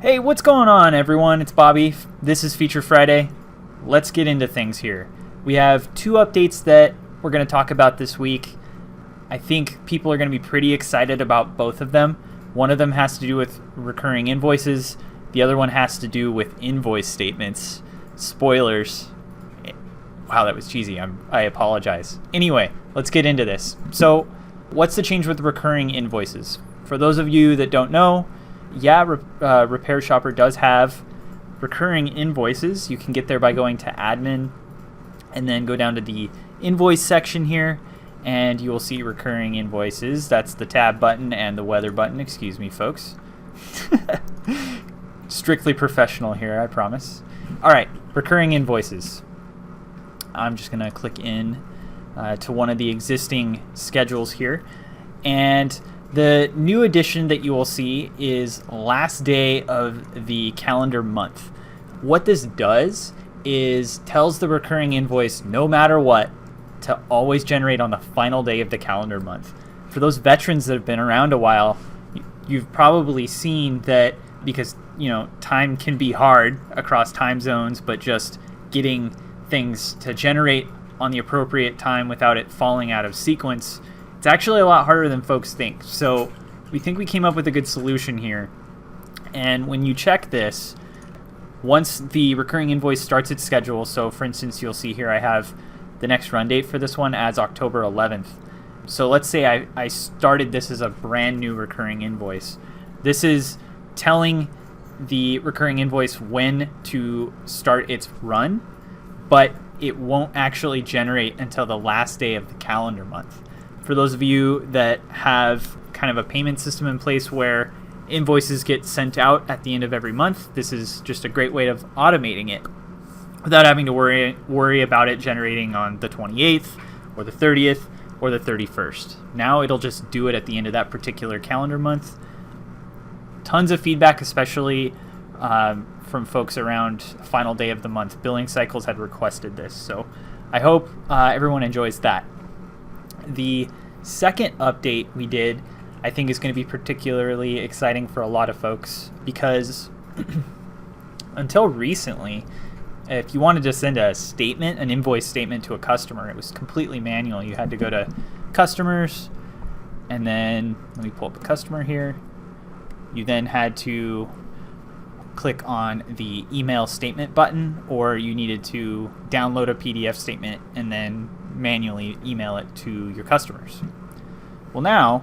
Hey, what's going on, everyone? It's Bobby. This is Feature Friday. Let's get into things here. We have two updates that we're going to talk about this week. I think people are going to be pretty excited about both of them. One of them has to do with recurring invoices. The other one has to do with invoice statements. Spoilers. Wow, that was cheesy. I apologize. Anyway, let's get into this. So, what's the change with recurring invoices? For those of you that don't know, Repair Shopper does have recurring invoices. You can get there by going to admin and then go down to the invoice section here, and you will see recurring invoices. That's the tab button and the weather button. Excuse me, folks. Strictly professional here, I promise. All right, recurring invoices. I'm just going to click in to one of the existing schedules here, and the new addition that you will see is last day of the calendar month. What this does is tells the recurring invoice, no matter what, to always generate on the final day of the calendar month. For those veterans that have been around a while, you've probably seen that because, time can be hard across time zones, but just getting things to generate on the appropriate time without it falling out of sequence, it's actually a lot harder than folks think. So we think we came up with a good solution here. And when you check this, once the recurring invoice starts its schedule, so for instance, you'll see here I have the next run date for this one as October 11th. So let's say I started this as a brand new recurring invoice. This is telling the recurring invoice when to start its run, but it won't actually generate until the last day of the calendar month. For those of you that have kind of a payment system in place where invoices get sent out at the end of every month, this is just a great way of automating it without having to worry about it generating on the 28th or the 30th or the 31st. Now it'll just do it at the end of that particular calendar month. Tons of feedback, especially from folks around final day of the month. Billing Cycles had requested this, so I hope everyone enjoys that. The second update we did, I think, is going to be particularly exciting for a lot of folks because until recently, if you wanted to send a statement, an invoice statement to a customer, it was completely manual. You had to go to customers, and then let me pull up a customer here. You then had to click on the email statement button, or you needed to download a PDF statement and then manually email it to your customers. Well, now,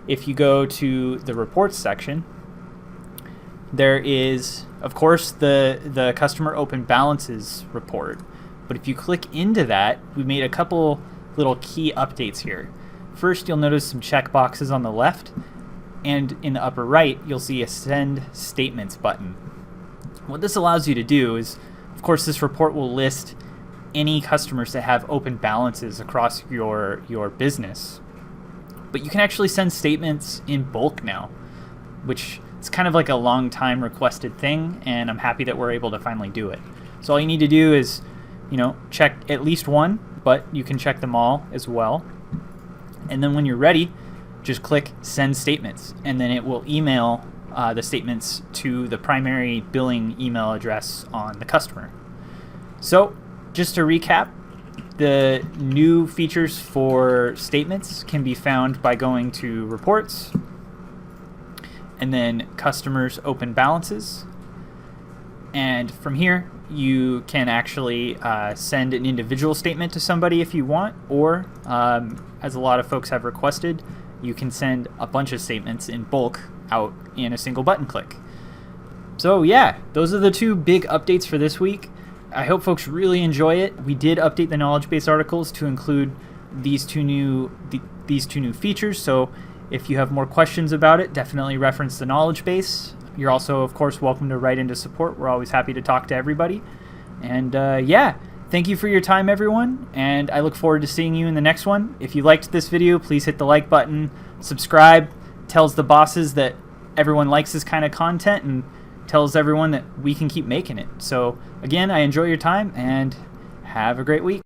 if you go to the reports section, there is, of course, the customer open balances report. But if you click into that, we made a couple little key updates here. First, you'll notice some check boxes on the left, and in the upper right, you'll see a Send Statements button. What this allows you to do is, of course, this report will list any customers that have open balances across your business. But you can actually send statements in bulk now, which is kind of like a long time requested thing, and I'm happy that we're able to finally do it. So all you need to do is, check at least one, but you can check them all as well. And then when you're ready, just click Send Statements, and then it will email the statements to the primary billing email address on the customer. So, just to recap, the new features for statements can be found by going to Reports, and then Customers Open Balances. And from here, you can actually send an individual statement to somebody if you want, or as a lot of folks have requested, you can send a bunch of statements in bulk out in a single button click. So yeah, those are the two big updates for this week. I hope folks really enjoy it. We did update the knowledge base articles to include these two new features. So if you have more questions about it, definitely reference the knowledge base. You're also, of course, welcome to write into support. We're always happy to talk to everybody. And thank you for your time, everyone. And I look forward to seeing you in the next one. If you liked this video, please hit the like button, subscribe, tells the bosses that everyone likes this kind of content, and tells everyone that we can keep making it. So again, I enjoy your time and have a great week.